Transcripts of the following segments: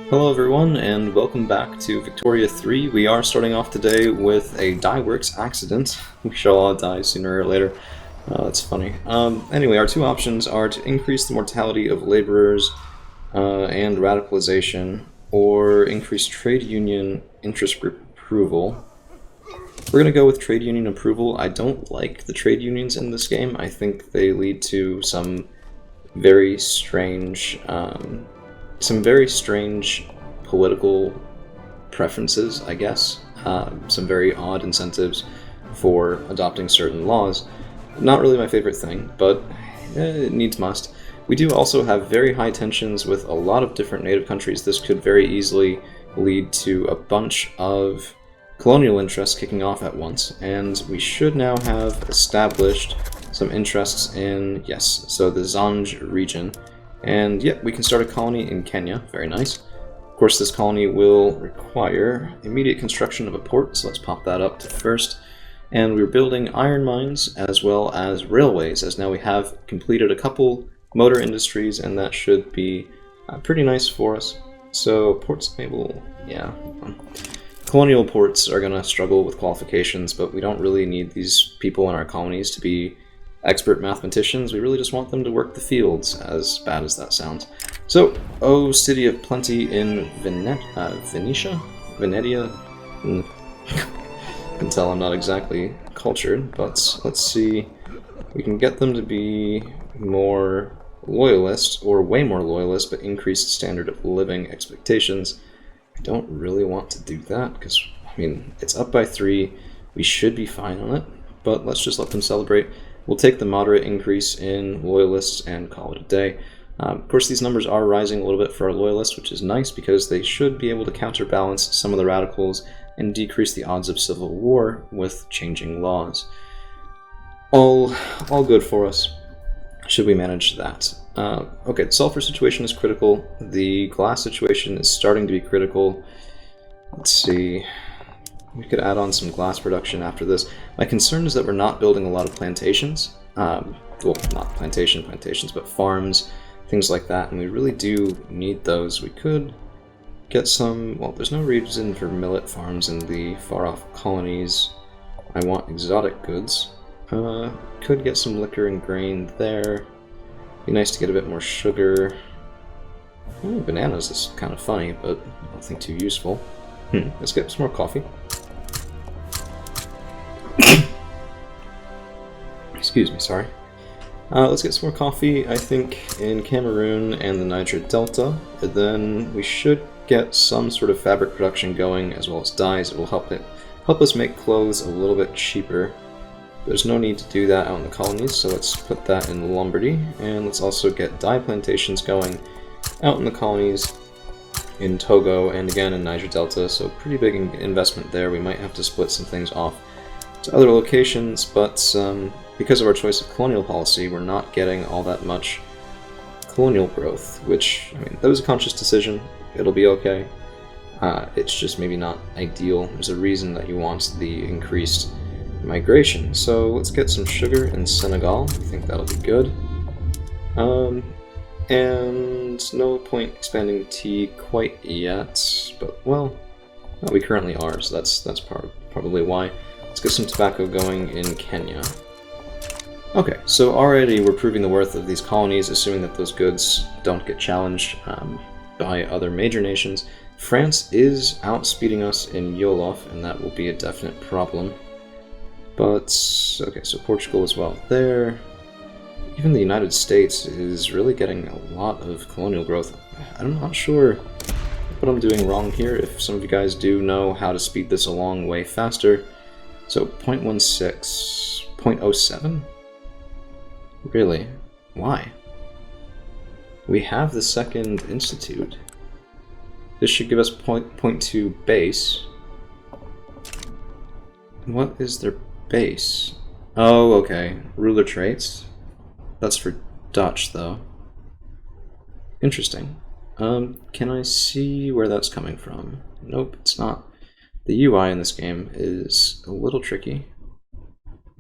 Hello everyone, and welcome back to Victoria 3. We are starting off today with a dye works accident. We shall all die sooner or later. That's funny. Anyway, our two options are to increase the mortality of laborers and radicalization, or increase trade union interest group approval. We're going to go with trade union approval. I don't like the trade unions in this game. I think they lead to some very strange political preferences, I guess. Some very odd incentives for adopting certain laws. Not really my favorite thing, but it needs must. We do also have very high tensions with a lot of different native countries. This could very easily lead to a bunch of colonial interests kicking off at once, and we should now have established some interests in, yes, so the Zanj region. And yep, we can start a colony in Kenya. Very nice. Of course, this colony will require immediate construction of a port, so let's pop that up to first. And we're building iron mines as well as railways, as now we have completed a couple motor industries, and that should be pretty nice for us. So ports able, yeah. Colonial ports are going to struggle with qualifications, but we don't really need these people in our colonies to be expert mathematicians. We really just want them to work the fields, as bad as that sounds. So, oh, city of plenty in Venetia? Venetia? You can tell I'm not exactly cultured, but let's see. We can get them to be more loyalist, or way more loyalist, but increased standard of living expectations. I don't really want to do that, because, I mean, it's up by 3. We should be fine on it, but let's just let them celebrate. We'll take the moderate increase in loyalists and call it a day. Of course, these numbers are rising a little bit for our loyalists, which is nice because they should be able to counterbalance some of the radicals and decrease the odds of civil war with changing laws. All good for us, should we manage that. Okay, the sulfur situation is critical. The glass situation is starting to be critical. Let's see. We could add on some glass production after this. My concern is that we're not building a lot of plantations. Well, not plantations, but farms, things like that, and we really do need those. We could get some, well, there's no reason for millet farms in the far-off colonies. I want exotic goods. Could get some liquor and grain there. Be nice to get a bit more sugar. Ooh, bananas is kind of funny, but nothing too useful. Let's get some more coffee. Excuse me, sorry. Let's get some more coffee, I think, in Cameroon and the Niger Delta, and then we should get some sort of fabric production going, as well as dyes. It will help us make clothes a little bit cheaper. There's no need to do that out in the colonies, so let's put that in Lombardy, and let's also get dye plantations going out in the colonies in Togo and again in Niger Delta, so pretty big investment there. We might have to split some things off to other locations, but because of our choice of colonial policy, we're not getting all that much colonial growth, which, I mean, that was a conscious decision. It'll be okay. It's just maybe not ideal. There's a reason that you want the increased migration. So let's get some sugar in Senegal. I think that'll be good. And no point expanding tea quite yet, but, well, we currently are, so that's probably why. Let's get some tobacco going in Kenya. Okay, so already we're proving the worth of these colonies, assuming that those goods don't get challenged by other major nations. France is outspeeding us in Yolof, and that will be a definite problem. But, okay, so Portugal as well there. Even the United States is really getting a lot of colonial growth. I'm not sure what I'm doing wrong here. If some of you guys do know how to speed this along way faster. So 0.16, 0.07? Really? Why? We have the second institute. This should give us 0.2 base. What is their base? Oh, okay. Ruler traits. That's for Dutch, though. Interesting. Can I see where that's coming from? Nope, it's not. The UI in this game is a little tricky.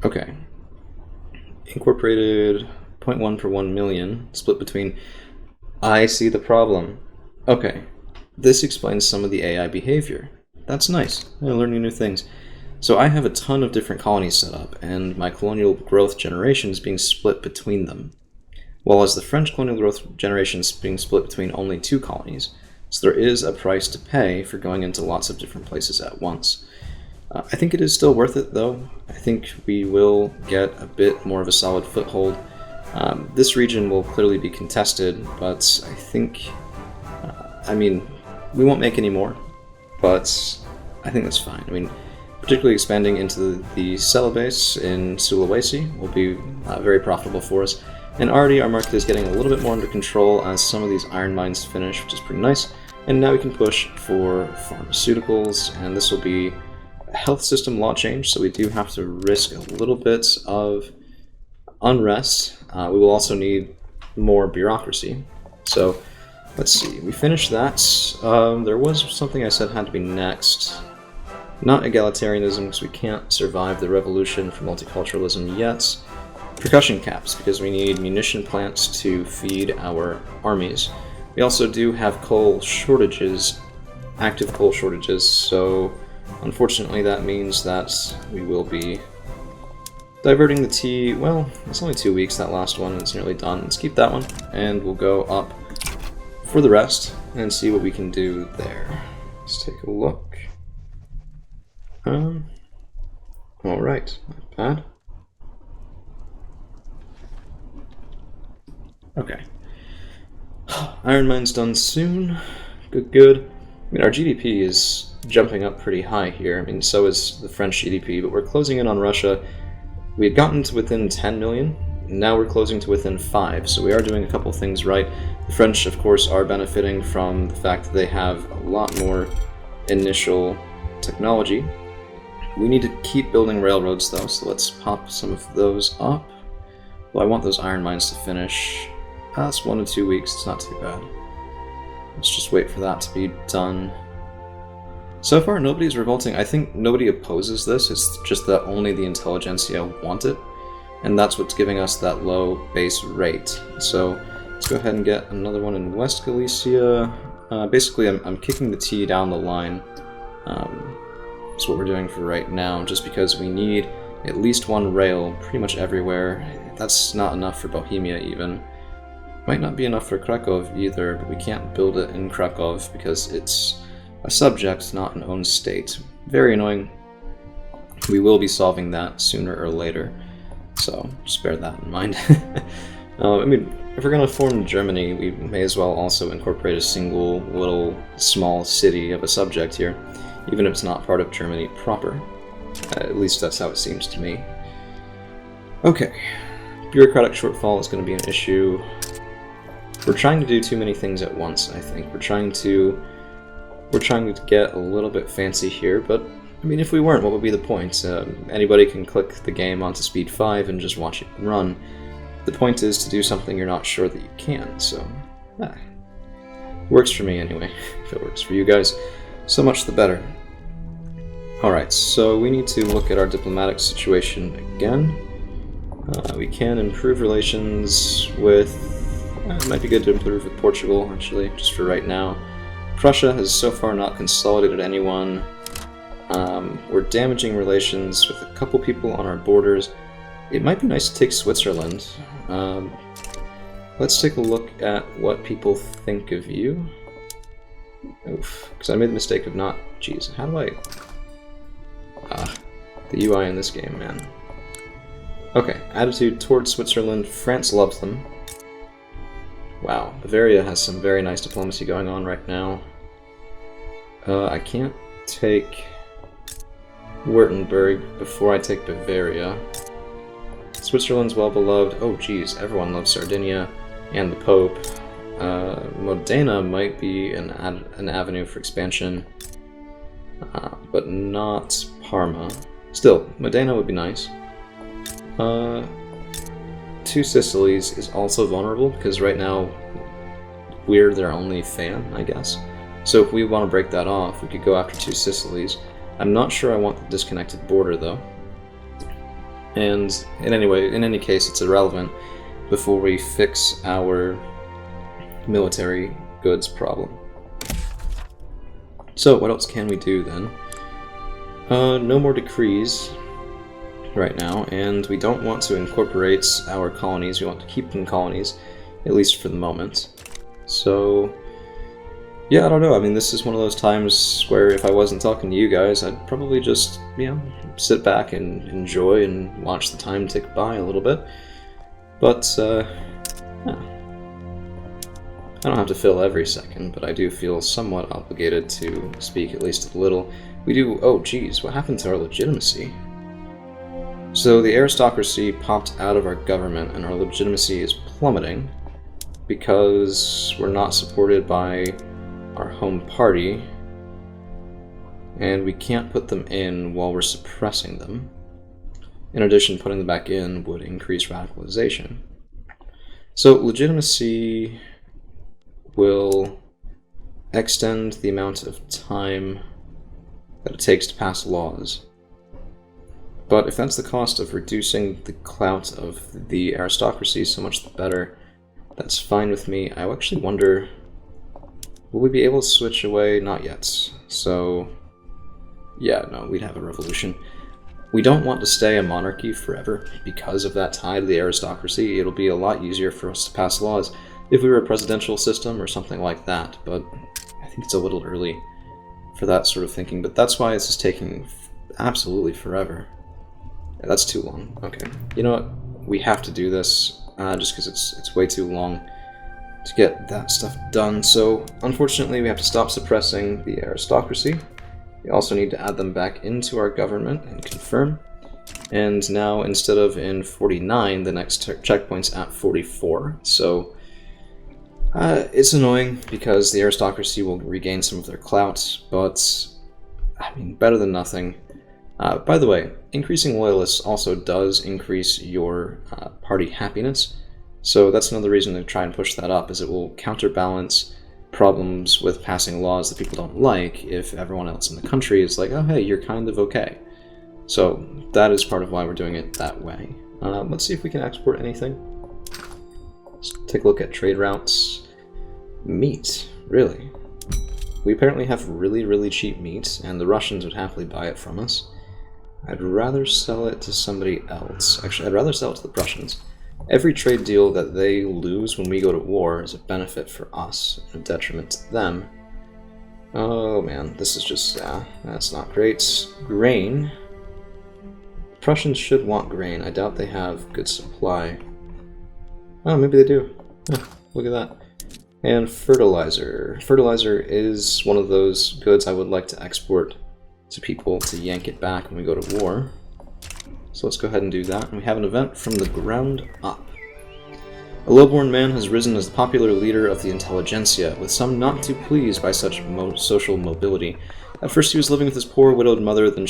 Okay. Incorporated 0.1 per 1 million, split between... I see the problem. Okay. This explains some of the AI behavior. That's nice. I'm learning new things. So I have a ton of different colonies set up, and my colonial growth generation is being split between them, while as the French colonial growth generation is being split between only 2 colonies. So there is a price to pay for going into lots of different places at once. I think it is still worth it, though. I think we will get a bit more of a solid foothold. This region will clearly be contested, but I think, we won't make any more, but I think that's fine. I mean, particularly expanding into the Sela base in Sulawesi will be very profitable for us. And already our market is getting a little bit more under control as some of these iron mines finish, which is pretty nice. And now we can push for pharmaceuticals, and this will be a health system law change, so we do have to risk a little bit of unrest. We will also need more bureaucracy. So let's see, we finished that. There was something I said had to be next. Not egalitarianism, because we can't survive the revolution for multiculturalism yet. Percussion caps, because we need munition plants to feed our armies. We also do have coal shortages, active coal shortages, so unfortunately that means that we will be diverting the tea. Well, it's only 2 weeks, that last one, and it's nearly done. Let's keep that one, and we'll go up for the rest and see what we can do there. Let's take a look. Alright, not bad. Okay. Iron Mine's done soon. Good. I mean, our GDP is jumping up pretty high here. I mean, so is the French GDP, but we're closing in on Russia. We had gotten to within 10 million, now we're closing to within 5, so we are doing a couple things right. The French, of course, are benefiting from the fact that they have a lot more initial technology. We need to keep building railroads, though, so let's pop some of those up. Well, I want those iron mines to finish. That's 1 to 2 weeks, it's not too bad. Let's just wait for that to be done. So far, nobody's revolting. I think nobody opposes this, it's just that only the intelligentsia want it, and that's what's giving us that low base rate. So let's go ahead and get another one in West Galicia. Basically, I'm kicking the T down the line. That's what we're doing for right now, just because we need at least one rail pretty much everywhere. That's not enough for Bohemia, even. Might not be enough for Krakow either, but we can't build it in Krakow because it's a subject, not an own state. Very annoying. We will be solving that sooner or later, so just bear that in mind. I mean, if we're going to form Germany, we may as well also incorporate a single little small city of a subject here, even if it's not part of Germany proper. At least that's how it seems to me. Okay, bureaucratic shortfall is going to be an issue. We're trying to do too many things at once, I think. We're trying to get a little bit fancy here, but I mean, if we weren't, what would be the point? Anybody can click the game onto speed 5 and just watch it run. The point is to do something you're not sure that you can, so works for me anyway. If it works for you guys, so much the better. Alright, so we need to look at our diplomatic situation again. We can improve relations with... it might be good to improve with Portugal, actually, just for right now. Prussia has so far not consolidated anyone. We're damaging relations with a couple people on our borders. It might be nice to take Switzerland. Let's take a look at what people think of you. Oof, because I made the mistake of not... Jeez, how do I... the UI in this game, man. Okay, attitude towards Switzerland. France loves them. Wow, Bavaria has some very nice diplomacy going on right now. I can't take Württemberg before I take Bavaria. Switzerland's well beloved. Oh geez, everyone loves Sardinia and the Pope. Modena might be an avenue for expansion, but not Parma. Still, Modena would be nice. Two Sicilies is also vulnerable, because right now we're their only fan, I guess. So if we want to break that off, we could go after two Sicilies. I'm not sure I want the disconnected border, though. And in any case, it's irrelevant before we fix our military goods problem. So what else can we do then? No more decrees right now, and we don't want to incorporate our colonies. We want to keep them colonies, at least for the moment. So, yeah, I don't know. I mean, this is one of those times where if I wasn't talking to you guys, I'd probably just, sit back and enjoy and watch the time tick by a little bit. But, yeah. I don't have to fill every second, but I do feel somewhat obligated to speak at least a little. We do... Oh, geez, what happened to our legitimacy? So the aristocracy popped out of our government, and our legitimacy is plummeting because we're not supported by our home party, and we can't put them in while we're suppressing them. In addition, putting them back in would increase radicalization. So legitimacy will extend the amount of time that it takes to pass laws. But if that's the cost of reducing the clout of the aristocracy, so much the better. That's fine with me. I actually wonder, will we be able to switch away? Not yet. So, yeah, no, we'd have a revolution. We don't want to stay a monarchy forever because of that tie to the aristocracy. It'll be a lot easier for us to pass laws if we were a presidential system or something like that, but I think it's a little early for that sort of thinking. But that's why this is taking absolutely forever. Yeah, that's too long. Okay. You know what? We have to do this, just because it's way too long to get that stuff done. So, unfortunately, we have to stop suppressing the aristocracy. We also need to add them back into our government and confirm. And now, instead of in 49, the next checkpoint's at 44. So, it's annoying because the aristocracy will regain some of their clout, but, I mean, better than nothing. By the way, increasing loyalists also does increase your party happiness, so that's another reason to try and push that up, is it will counterbalance problems with passing laws that people don't like if everyone else in the country is like, oh hey, you're kind of okay. So that is part of why we're doing it that way. Let's see if we can export anything. Let's take a look at trade routes. Meat, really? We apparently have really, really cheap meat, and the Russians would happily buy it from us. I'd rather sell it to somebody else. Actually, I'd rather sell it to the Prussians. Every trade deal that they lose when we go to war is a benefit for us, and a detriment to them. Oh man, this is just, that's not great. Grain. The Prussians should want grain. I doubt they have good supply. Oh, maybe they do. Look at that. And fertilizer. Fertilizer is one of those goods I would like to export to people to yank it back when we go to war. So let's go ahead and do that. And we have an event from the ground up. A low-born man has risen as the popular leader of the intelligentsia, with some not too pleased by such social mobility. At first he was living with his poor widowed mother, then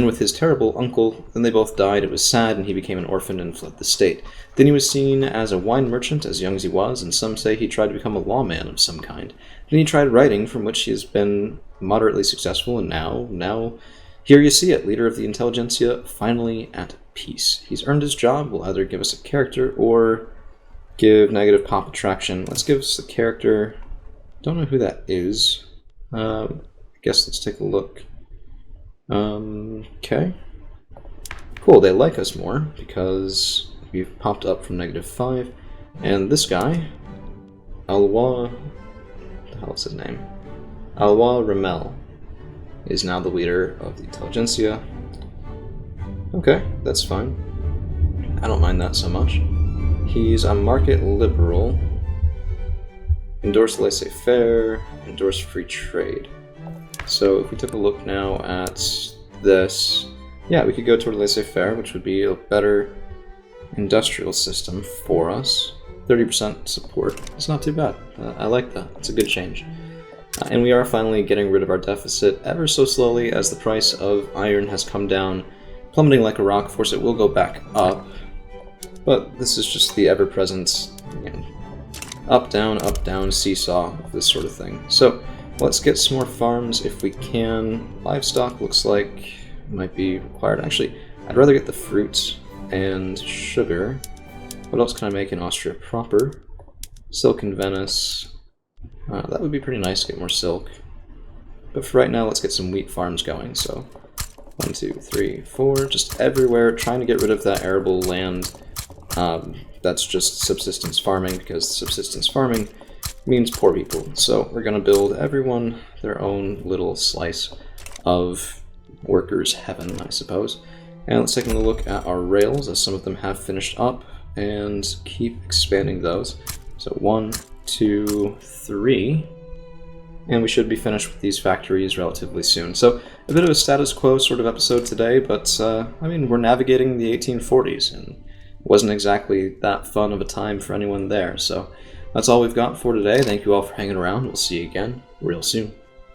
with his terrible uncle. Then they both died. It was sad, and he became an orphan and fled the state. Then he was seen as a wine merchant, as young as he was, and some say he tried to become a lawman of some kind. Then he tried writing, from which he has been moderately successful, and now, here you see it, leader of the intelligentsia, finally at peace. He's earned his job, will either give us a character or give negative pop attraction. Let's give us the character. Don't know who that is. I guess let's take a look. Okay. Cool, they like us more because we've popped up from -5. And this guy, Alois, what the hell is his name? Alois Ramel is now the leader of the intelligentsia. Okay, that's fine. I don't mind that so much. He's a market liberal, endorse laissez-faire, endorse free trade. So if we took a look now at this, yeah, we could go toward laissez-faire, which would be a better industrial system for us. 30% support. It's not too bad. I like that. It's a good change. And we are finally getting rid of our deficit ever so slowly as the price of iron has come down, plummeting like a rock. Of course, it will go back up, but this is just the ever-present up, down seesaw of this sort of thing. So let's get some more farms if we can. Livestock looks like might be required. Actually, I'd rather get the fruit and sugar. What else can I make in Austria proper? Silk and Venice. That would be pretty nice to get more silk. But for right now, let's get some wheat farms going. So 1, 2, 3, 4, just everywhere, trying to get rid of that arable land. That's just subsistence farming, because subsistence farming means poor people. So we're going to build everyone their own little slice of workers' heaven, I suppose. And let's take a look at our rails, as some of them have finished up, and keep expanding those. So 1, 2, 3. And we should be finished with these factories relatively soon. So a bit of a status quo sort of episode today, but I mean, we're navigating the 1840s, and it wasn't exactly that fun of a time for anyone there. So that's all we've got for today. Thank you all for hanging around. We'll see you again real soon.